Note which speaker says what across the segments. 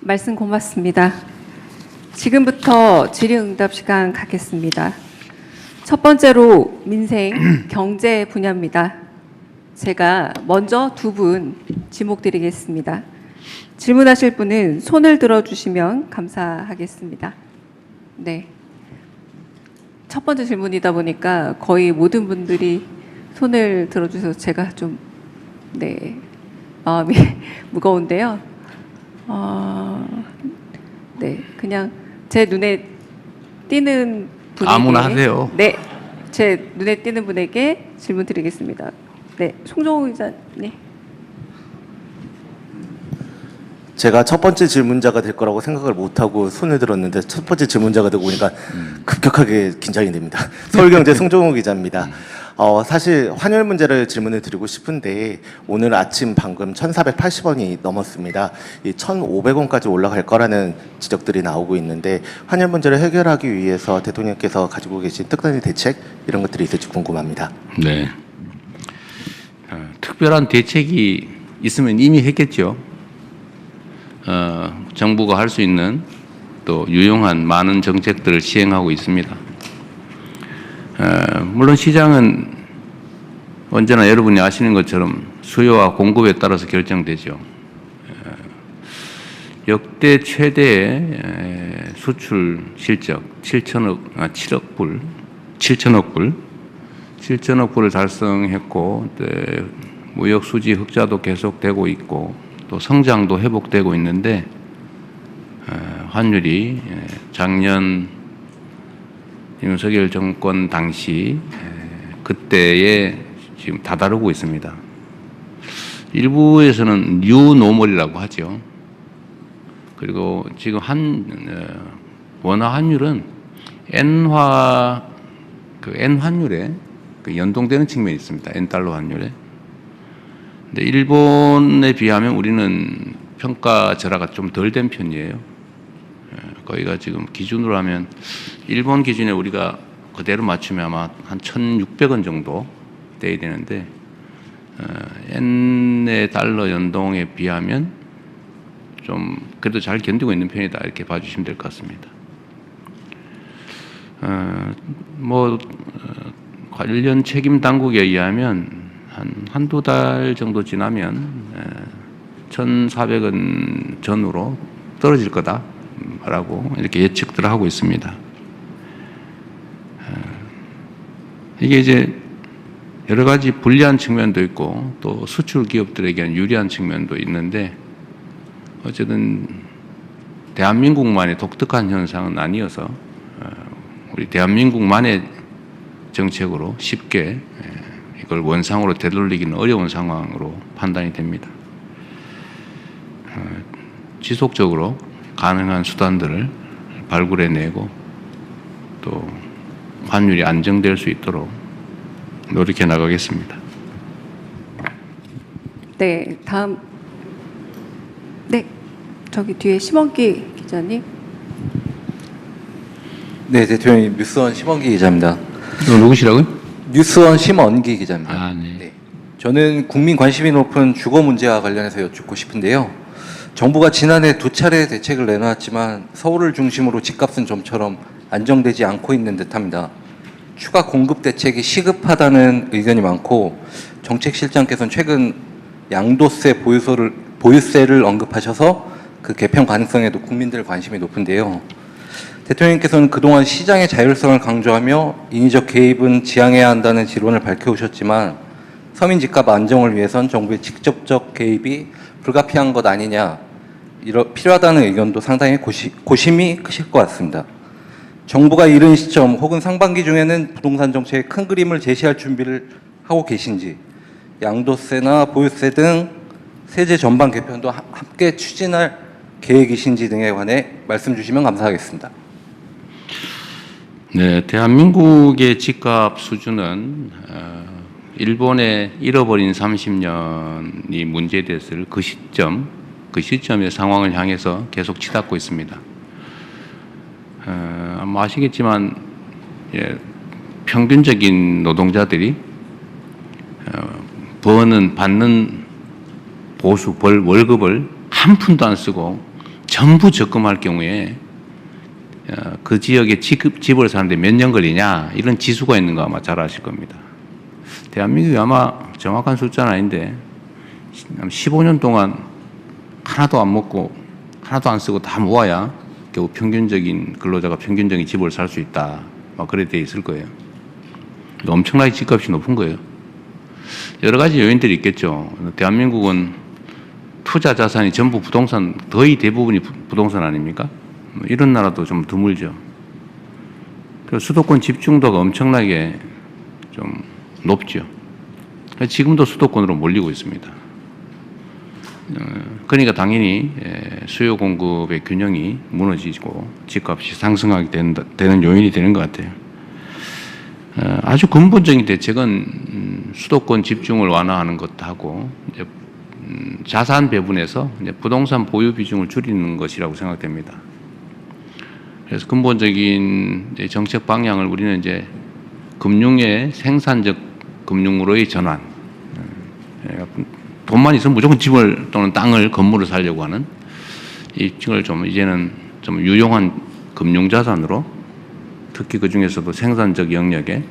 Speaker 1: 말씀 고맙습니다. 지금부터 질의응답 시간 갖겠습니다. 첫 번째로 민생, 경제 분야입니다. 제가 먼저 두 분 지목 드리겠습니다. 질문하실 분은 손을 들어주시면 감사하겠습니다. 네. 첫 번째 질문이다 보니까 거의 모든 분들이 손을 들어주셔서 제가 좀, 마음이 무거운데요. 네, 그냥 제 눈에 띄는 분에게
Speaker 2: 아무나 하세요.
Speaker 1: 네, 제 눈에 띄는 분에게 질문 드리겠습니다. 네, 송정호 기자님.
Speaker 3: 제가 첫 번째 질문자가 될 거라고 생각을 못하고 손을 들었는데 첫 번째 질문자가 되고 보니까 급격하게 긴장이 됩니다. 서울경제 송정호 기자입니다. 사실 환율 문제를 질문을 드리고 싶은데 오늘 아침 방금 1,480원이 넘었습니다. 이 1,500원까지 올라갈 거라는 지적들이 나오고 있는데 환율 문제를 해결하기 위해서 대통령께서 가지고 계신 특단의 대책 이런 것들이 있을지 궁금합니다.
Speaker 2: 네. 특별한 대책이 있으면 이미 했겠죠. 정부가 할 수 있는 또 유용한 많은 정책들을 시행하고 있습니다. 물론 시장은 언제나 여러분이 아시는 것처럼 수요와 공급에 따라서 결정되죠. 역대 최대의 수출 실적 7천억 불을 달성했고, 무역 수지 흑자도 계속되고 있고, 또 성장도 회복되고 있는데, 환율이 작년 윤석열 정권 당시 그때에 지금 다다르고 있습니다. 일부에서는 뉴노멀이라고 하죠. 그리고 지금 원화 환율은 N 환율에 연동되는 측면이 있습니다. N 달러 환율에. 근데 일본에 비하면 우리는 평가 절하가 좀 덜 된 편이에요. 거기가 지금 기준으로 하면 일본 기준에 우리가 그대로 맞추면 아마 한 1,600원 정도 돼야 되는데, N의 달러 연동에 비하면 좀 그래도 잘 견디고 있는 편이다, 이렇게 봐주시면 될 것 같습니다. 관련 책임 당국에 의하면 한두 달 정도 지나면 1,400원 전후로 떨어질 거다라고 이렇게 예측들을 하고 있습니다. 이게 이제 여러 가지 불리한 측면도 있고 또 수출 기업들에게는 유리한 측면도 있는데, 어쨌든 대한민국만의 독특한 현상은 아니어서 우리 대한민국만의 정책으로 쉽게 이걸 원상으로 되돌리기는 어려운 상황으로 판단이 됩니다. 지속적으로 가능한 수단들을 발굴해내고 또 환율이 안정될 수 있도록 노력해 나가겠습니다.
Speaker 1: 네, 다음. 네, 저기 뒤에 심원기 기자님.
Speaker 4: 네, 대통령님, 뉴스원 심원기 기자입니다.
Speaker 2: 누구시라고요?
Speaker 4: 뉴스원 심원기 기자입니다.
Speaker 2: 아, 네.
Speaker 4: 네. 저는 국민 관심이 높은 주거 문제와 관련해서 여쭙고 싶은데요. 정부가 지난해 2차례 대책을 내놨지만 서울을 중심으로 집값은 좀처럼 안정되지 않고 있는 듯합니다. 추가 공급 대책이 시급하다는 의견이 많고, 정책실장께서는 최근 양도세 보유세를 언급하셔서 그 개편 가능성에도 국민들 관심이 높은데요. 대통령께서는 그동안 시장의 자율성을 강조하며 인위적 개입은 지양해야 한다는 지론을 밝혀오셨지만, 서민 집값 안정을 위해선 정부의 직접적 개입이 불가피한 것 아니냐, 필요하다는 의견도 상당히 고심이 크실 것 같습니다. 정부가 이른 시점 혹은 상반기 중에는 부동산 정책의 큰 그림을 제시할 준비를 하고 계신지, 양도세나 보유세 등 세제 전반 개편도 함께 추진할 계획이신지 등에 관해 말씀 주시면 감사하겠습니다.
Speaker 2: 네, 대한민국의 집값 수준은 일본의 잃어버린 30년이 문제됐을 그 시점의 상황을 향해서 계속 치닫고 있습니다. 아마 아시겠지만 평균적인 노동자들이 받는 월급을 한 푼도 안 쓰고 전부 적금할 경우에 그 지역에 집을 사는데 몇 년 걸리냐 이런 지수가 있는 거 아마 잘 아실 겁니다. 대한민국이 아마 정확한 숫자는 아닌데 15년 동안 하나도 안 먹고 하나도 안 쓰고 다 모아야 겨우 평균적인 근로자가 평균적인 집을 살 수 있다. 막 그래 돼 있을 거예요. 엄청나게 집값이 높은 거예요. 여러 가지 요인들이 있겠죠. 대한민국은 투자 자산이 전부 부동산, 거의 대부분이 부동산 아닙니까? 이런 나라도 좀 드물죠. 그래서 수도권 집중도가 엄청나게 좀 높죠. 지금도 수도권으로 몰리고 있습니다. 그러니까 당연히 수요 공급의 균형이 무너지고 집값이 상승하게 되는 요인이 되는 것 같아요. 아주 근본적인 대책은 수도권 집중을 완화하는 것하고 이제 자산 배분에서 이제 부동산 보유 비중을 줄이는 것이라고 생각됩니다. 그래서 근본적인 정책 방향을 우리는 이제 금융의 생산적 금융으로의 전환. 돈만 있으면 무조건 집을 또는 땅을 건물을 사려고 하는 이걸 좀 이제는 좀 유용한 금융 자산으로 특히 그 중에서도 생산적 영역에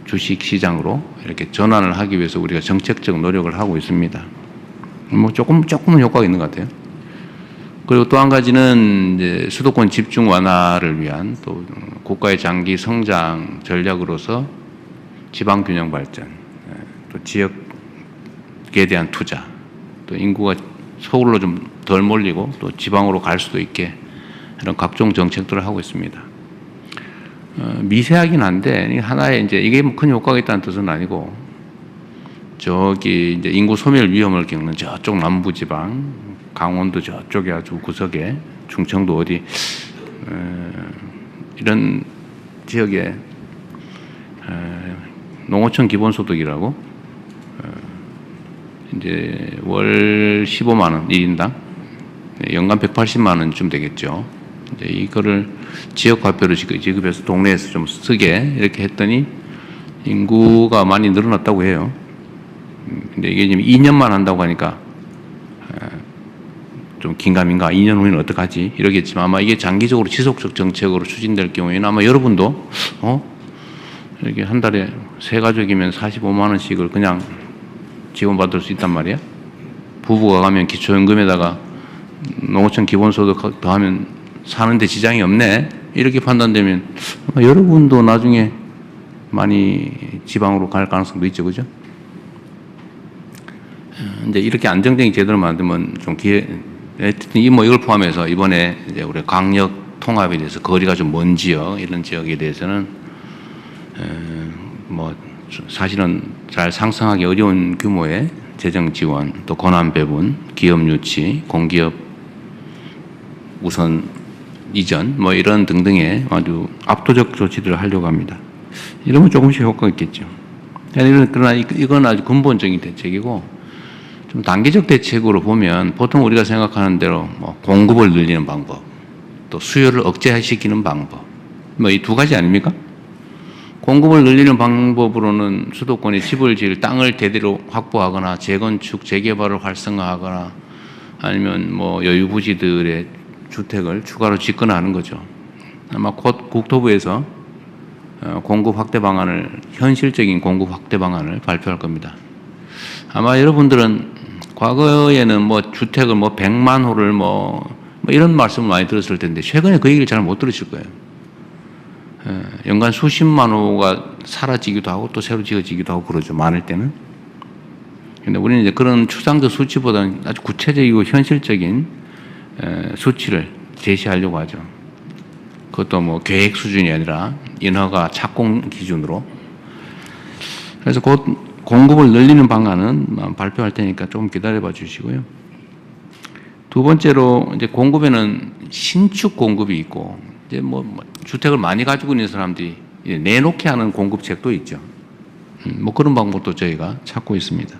Speaker 2: 주식 시장으로 이렇게 전환을 하기 위해서 우리가 정책적 노력을 하고 있습니다. 뭐 조금은 효과가 있는 것 같아요. 그리고 또 한 가지는 이제 수도권 집중 완화를 위한 또 국가의 장기 성장 전략으로서 지방 균형 발전, 또 지역에 대한 투자, 또 인구가 서울로 좀 덜 몰리고 또 지방으로 갈 수도 있게 이런 각종 정책들을 하고 있습니다. 미세하긴 한데 하나의 이제 이게 큰 효과가 있다는 뜻은 아니고 저기 이제 인구 소멸 위험을 겪는 저쪽 남부 지방, 강원도 저쪽에 아주 구석에 충청도 어디 이런 지역에 농어촌 기본소득이라고 이제 월 15만 원 1인당 연간 180만 원쯤 되겠죠. 이제 이거를 지역 화폐로 지급해서 동네에서 좀 쓰게 이렇게 했더니 인구가 많이 늘어났다고 해요. 근데 이게 지금 2년만 한다고 하니까 좀 긴가민가 2년 후에는 어떡하지 이러겠지만 아마 이게 장기적으로 지속적 정책으로 추진될 경우에는 아마 여러분도 이렇게 한 달에 세 가족이면 45만 원씩을 그냥 지원받을 수 있단 말이야. 부부가 가면 기초연금에다가 농어촌 기본소득 더하면 사는데 지장이 없네 이렇게 판단되면 아마 여러분도 나중에 많이 지방으로 갈 가능성도 있죠, 그죠? 이제 이렇게 안정적인 제도를 만들면 좀 이걸 포함해서 이번에 이제 우리 강력 통합에 대해서 거리가 좀 먼 지역 이런 지역에 대해서는 뭐 사실은 잘 상상하기 어려운 규모의 재정 지원, 또 권한 배분, 기업 유치, 공기업 우선 이전 뭐 이런 등등의 아주 압도적 조치들을 하려고 합니다. 이러면 조금씩 효과가 있겠죠. 그러나 이건 아주 근본적인 대책이고 좀 단기적 대책으로 보면 보통 우리가 생각하는 대로 뭐 공급을 늘리는 방법, 또 수요를 억제시키는 방법, 뭐 이 두 가지 아닙니까? 공급을 늘리는 방법으로는 수도권에 집을 지을 땅을 대대로 확보하거나 재건축, 재개발을 활성화하거나 아니면 뭐 여유부지들의 주택을 추가로 짓거나 하는 거죠. 아마 곧 국토부에서 공급 확대 방안을 현실적인 공급 확대 방안을 발표할 겁니다. 아마 여러분들은 과거에는 뭐 주택을 뭐 100만 호를 뭐 이런 말씀을 많이 들었을 텐데 최근에 그 얘기를 잘 못 들으실 거예요. 연간 수십만 호가 사라지기도 하고 또 새로 지어지기도 하고 그러죠. 많을 때는. 근데 우리는 이제 그런 추상적 수치보다는 아주 구체적이고 현실적인 수치를 제시하려고 하죠. 그것도 뭐 계획 수준이 아니라 인허가 착공 기준으로. 그래서 곧 공급을 늘리는 방안은 발표할 테니까 조금 기다려봐 주시고요. 두 번째로 이제 공급에는 신축 공급이 있고 이제 뭐 주택을 많이 가지고 있는 사람들이 내놓게 하는 공급책도 있죠. 뭐 그런 방법도 저희가 찾고 있습니다.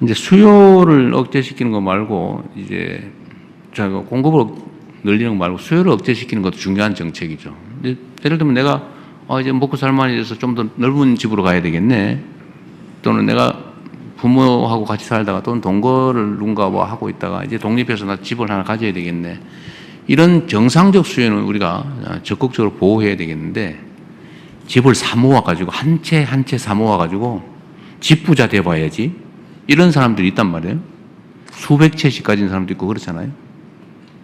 Speaker 2: 이제 수요를 억제시키는 거 말고 이제 공급을 늘리는 거 말고 수요를 억제시키는 것도 중요한 정책이죠. 근데 예를 들면 내가 이제 먹고 살만해져서 좀 더 넓은 집으로 가야 되겠네. 또는 내가 부모하고 같이 살다가 또는 동거를 누군가 뭐 하고 있다가 이제 독립해서 나 집을 하나 가져야 되겠네. 이런 정상적 수요는 우리가 적극적으로 보호해야 되겠는데 집을 사모아 가지고 한 채 한 채 사모아 가지고 집부자 돼봐야지. 이런 사람들이 있단 말이에요. 수백 채씩 가진 사람도 있고 그렇잖아요.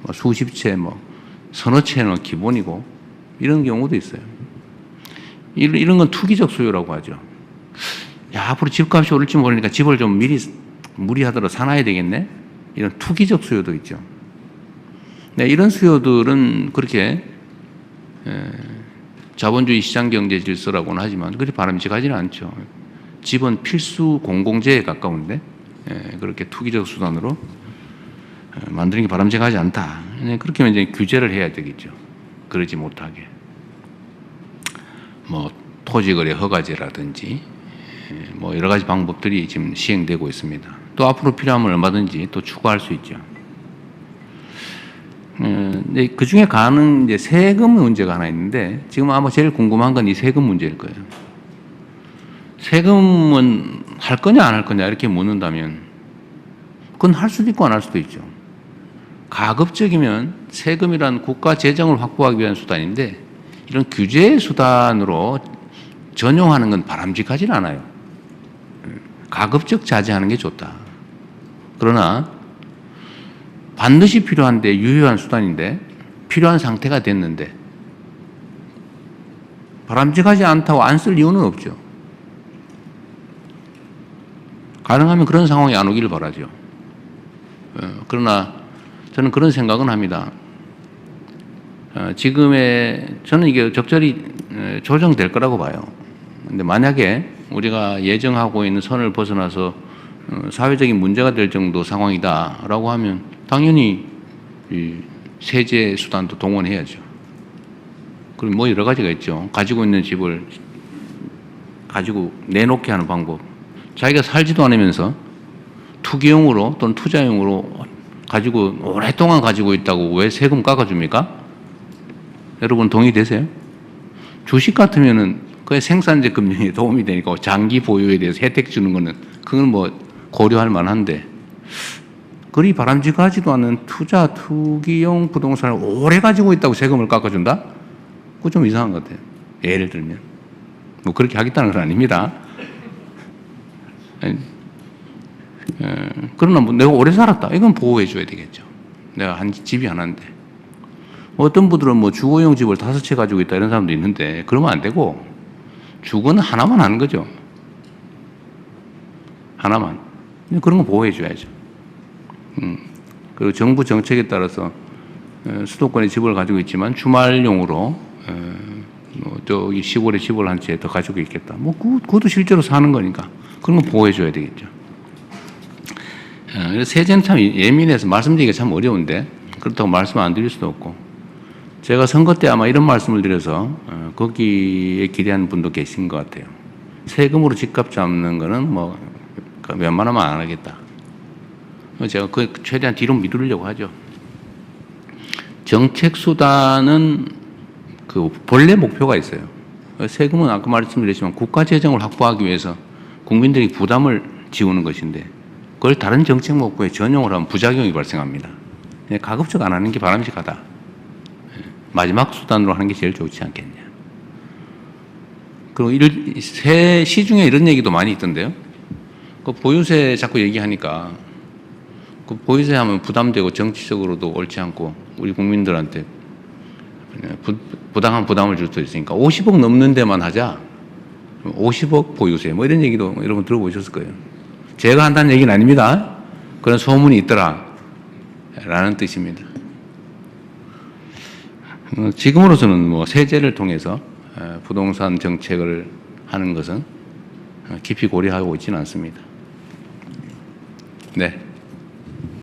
Speaker 2: 뭐 수십 채, 뭐 서너 채는 기본이고 이런 경우도 있어요. 이런 건 투기적 수요라고 하죠. 야, 앞으로 집값이 오를지 모르니까 집을 좀 미리 무리하더라도 사놔야 되겠네? 이런 투기적 수요도 있죠. 네, 이런 수요들은 그렇게 자본주의 시장경제 질서라고는 하지만 그렇게 바람직하지는 않죠. 집은 필수 공공재에 가까운데 그렇게 투기적 수단으로 만드는 게 바람직하지 않다. 그렇게 하면 이제 규제를 해야 되겠죠. 그러지 못하게. 뭐 토지거래 허가제라든지 뭐 여러 가지 방법들이 지금 시행되고 있습니다. 또 앞으로 필요하면 얼마든지 또 추가할 수 있죠. 그 중에 가는 이제 세금 문제가 하나 있는데 지금 아마 제일 궁금한 건 이 세금 문제일 거예요. 세금은 할 거냐 안 할 거냐 이렇게 묻는다면 그건 할 수도 있고 안 할 수도 있죠. 가급적이면 세금이란 국가 재정을 확보하기 위한 수단인데 이런 규제 수단으로 전용하는 건 바람직하지는 않아요. 가급적 자제하는 게 좋다. 그러나 반드시 필요한데 유효한 수단인데 필요한 상태가 됐는데 바람직하지 않다고 안 쓸 이유는 없죠. 가능하면 그런 상황이 안 오기를 바라죠. 그러나 저는 그런 생각은 합니다. 저는 이게 적절히 조정될 거라고 봐요. 근데 만약에 우리가 예정하고 있는 선을 벗어나서 사회적인 문제가 될 정도 상황이다라고 하면 당연히 이 세제 수단도 동원해야죠. 그리고 뭐 여러 가지가 있죠. 가지고 있는 집을 가지고 내놓게 하는 방법. 자기가 살지도 않으면서 투기용으로 또는 투자용으로 가지고 오랫동안 가지고 있다고 왜 세금 깎아줍니까? 여러분 동의되세요? 주식 같으면은 그 생산재 금융에 도움이 되니까 장기 보유에 대해서 혜택 주는 거는 그건 뭐 고려할 만한데 그리 바람직하지도 않은 투기용 부동산을 오래 가지고 있다고 세금을 깎아준다? 그거 좀 이상한 것 같아요. 예를 들면 뭐 그렇게 하겠다는 건 아닙니다. 그러나 뭐 내가 오래 살았다. 이건 보호해 줘야 되겠죠. 내가 한 집이 하나인데. 어떤 분들은 뭐 주거용 집을 5채 가지고 있다 이런 사람도 있는데 그러면 안 되고 주거는 하나만 하는 거죠. 하나만. 그런 거 보호해 줘야죠. 그리고 정부 정책에 따라서 수도권에 집을 가지고 있지만 주말용으로 저기 시골에 집을 한 채 더 가지고 있겠다. 뭐 그것도 실제로 사는 거니까 그런 거 보호해 줘야 되겠죠. 그래서 세제는 참 예민해서 말씀드리기가 참 어려운데 그렇다고 말씀 안 드릴 수도 없고 제가 선거 때 아마 이런 말씀을 드려서 거기에 기대하는 분도 계신 것 같아요. 세금으로 집값 잡는 거는 뭐 웬만하면 안 하겠다. 제가 그 최대한 뒤로 미루려고 하죠. 정책 수단은 그 본래 목표가 있어요. 세금은 아까 말씀드렸지만 국가 재정을 확보하기 위해서 국민들이 부담을 지우는 것인데 그걸 다른 정책 목표에 전용을 하면 부작용이 발생합니다. 가급적 안 하는 게 바람직하다. 마지막 수단으로 하는 게 제일 좋지 않겠냐. 그리고 시중에 이런 얘기도 많이 있던데요. 그 보유세 자꾸 얘기하니까 그 보유세 하면 부담되고 정치적으로도 옳지 않고 우리 국민들한테 부당한 부담을 줄 수 있으니까 50억 넘는 데만 하자. 50억 보유세 뭐 이런 얘기도 여러분 들어보셨을 거예요. 제가 한다는 얘기는 아닙니다. 그런 소문이 있더라 라는 뜻입니다. 지금으로서는 뭐 세제를 통해서 부동산 정책을 하는 것은 깊이 고려하고 있지는 않습니다. 네.